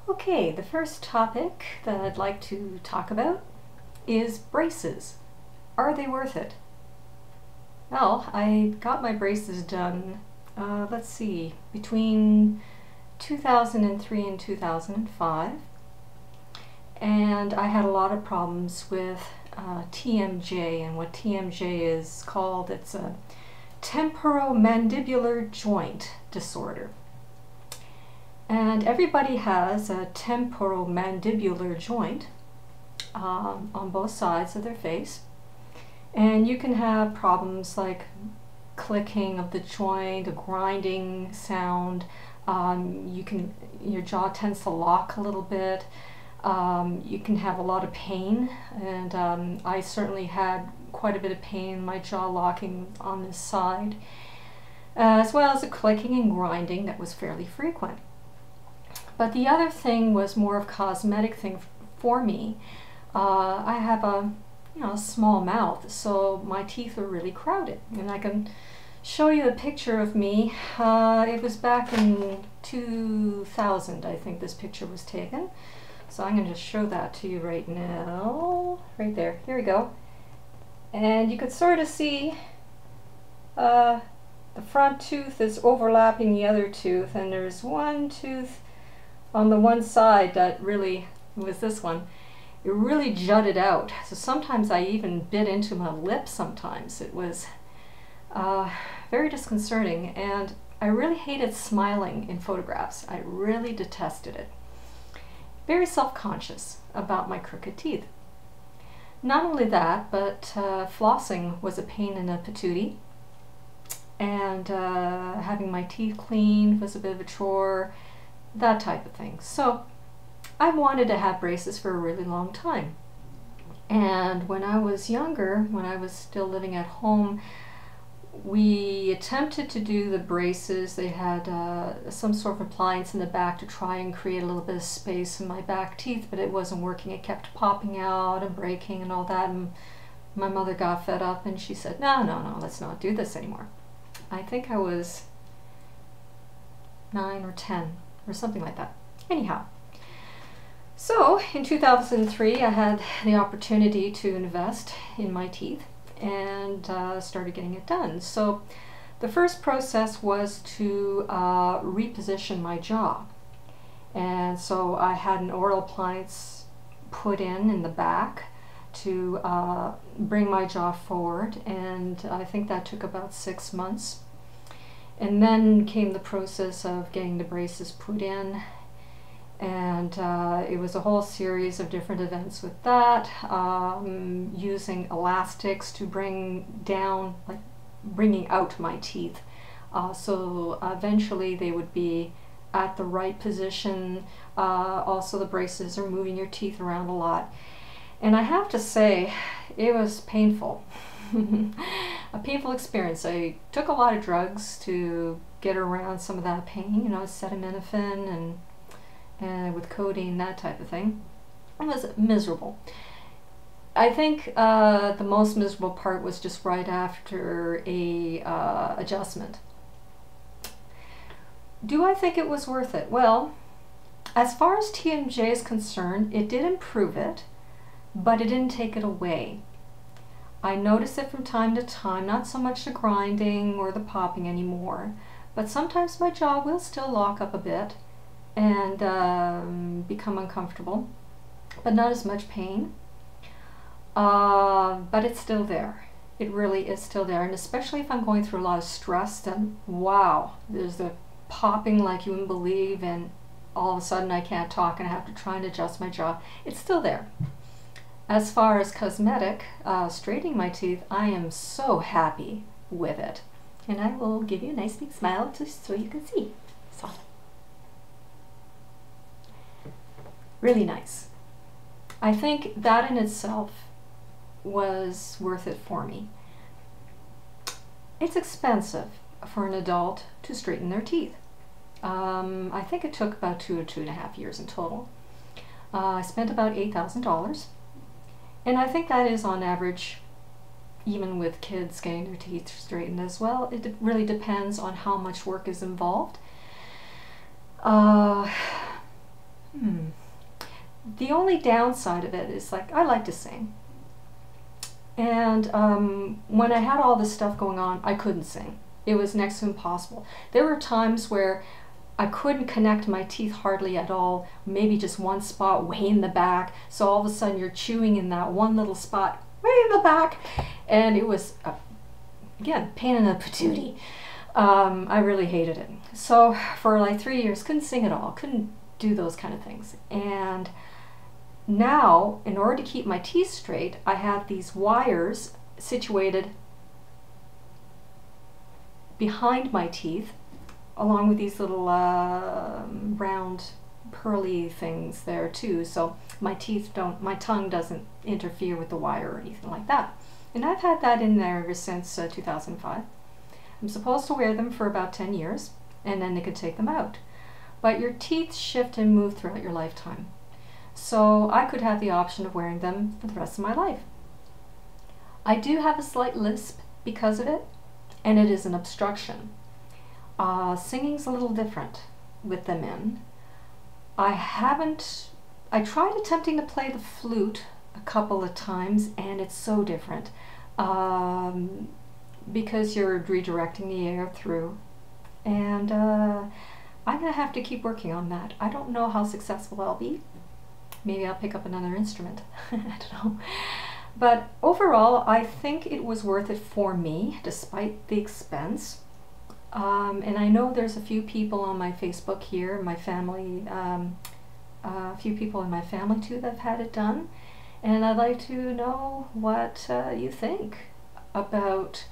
Okay, the first topic that I'd like to talk about is braces. Are they worth it? Well, I got my braces done, let's see, between 2003 and 2005, and I had a lot of problems with TMJ, and what TMJ is called, it's a temporomandibular joint disorder. And everybody has a temporomandibular joint on both sides of their face. And you can have problems like clicking of the joint, a grinding sound. Your jaw tends to lock a little bit. You can have a lot of pain, and I certainly had quite a bit of pain in my jaw locking on this side, as well as a clicking and grinding that was fairly frequent. But the other thing was more of a cosmetic thing for me. I have a small mouth, so my teeth are really crowded. And I can show you a picture of me. It was back in 2000, I think this picture was taken. So I'm going to show that to you right now. Right there. Here we go. And you could sort of see the front tooth is overlapping the other tooth, and there's one tooth on the one side that really was this one. It really jutted out. So sometimes I even bit into my lip sometimes. It was very disconcerting, and I really hated smiling in photographs. I really detested it. Very self-conscious about my crooked teeth. Not only that, but flossing was a pain in the patootie, and having my teeth cleaned was a bit of a chore, that type of thing. So I wanted to have braces for a really long time. And when I was younger, when I was still living at home, we attempted to do the braces. They had some sort of appliance in the back to try and create a little bit of space in my back teeth, but it wasn't working. It kept popping out and breaking and all that. And my mother got fed up and she said, no, let's not do this anymore. I think I was 9 or 10 or something like that. Anyhow, so in 2003 I had the opportunity to invest in my teeth and started getting it done. So the first process was to reposition my jaw. And so I had an oral appliance put in the back to bring my jaw forward, and I think that took about 6 months. And then came the process of getting the braces put in, and it was a whole series of different events with that, using elastics to bringing out my teeth. So eventually they would be at the right position. Also the braces are moving your teeth around a lot. And I have to say, it was painful. A painful experience. I took a lot of drugs to get around some of that pain, acetaminophen and with codeine, that type of thing. It was miserable. I think the most miserable part was just right after a adjustment. Do I think it was worth it? Well, as far as TMJ is concerned, it did improve it, but it didn't take it away. I notice it from time to time, not so much the grinding or the popping anymore, but sometimes my jaw will still lock up a bit and become uncomfortable, but not as much pain. But it's still there. It really is still there, and especially if I'm going through a lot of stress, then wow, there's the popping like you wouldn't believe, and all of a sudden I can't talk and I have to try and adjust my jaw. It's still there. As far as cosmetic, straightening my teeth, I am so happy with it. And I will give you a nice big smile just so you can see. So, really nice. I think that in itself was worth it for me. It's expensive for an adult to straighten their teeth. I think it took about 2 or 2.5 years in total. I spent about $8,000. And I think that is on average, even with kids getting their teeth straightened as well. It really depends on how much work is involved. The only downside of it is, like, I like to sing. And when I had all this stuff going on, I couldn't sing. It was next to impossible. There were times where I couldn't connect my teeth hardly at all, maybe just one spot way in the back. So all of a sudden you're chewing in that one little spot way in the back. And it was, again, pain in the patootie. I really hated it. So for like 3 years, couldn't sing at all, couldn't do those kind of things. And now, in order to keep my teeth straight, I have these wires situated behind my teeth, along with these little round pearly things there too, so my tongue doesn't interfere with the wire or anything like that. And I've had that in there ever since 2005. I'm supposed to wear them for about 10 years, and then they could take them out. But your teeth shift and move throughout your lifetime. So I could have the option of wearing them for the rest of my life. I do have a slight lisp because of it, and it is an obstruction. Singing's a little different with them in. I tried attempting to play the flute a couple of times, and it's so different because you're redirecting the air through. And I'm going to have to keep working on that. I don't know how successful I'll be. Maybe I'll pick up another instrument. I don't know. But overall, I think it was worth it for me, despite the expense. And I know there's a few people on my Facebook here, my family, a few people in my family too that have had it done. And I'd like to know what you think about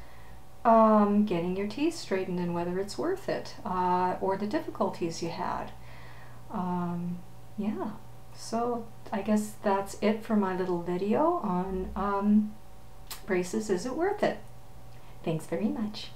getting your teeth straightened and whether it's worth it, or the difficulties you had. Yeah. So I guess that's it for my little video on braces. Is it worth it? Thanks very much.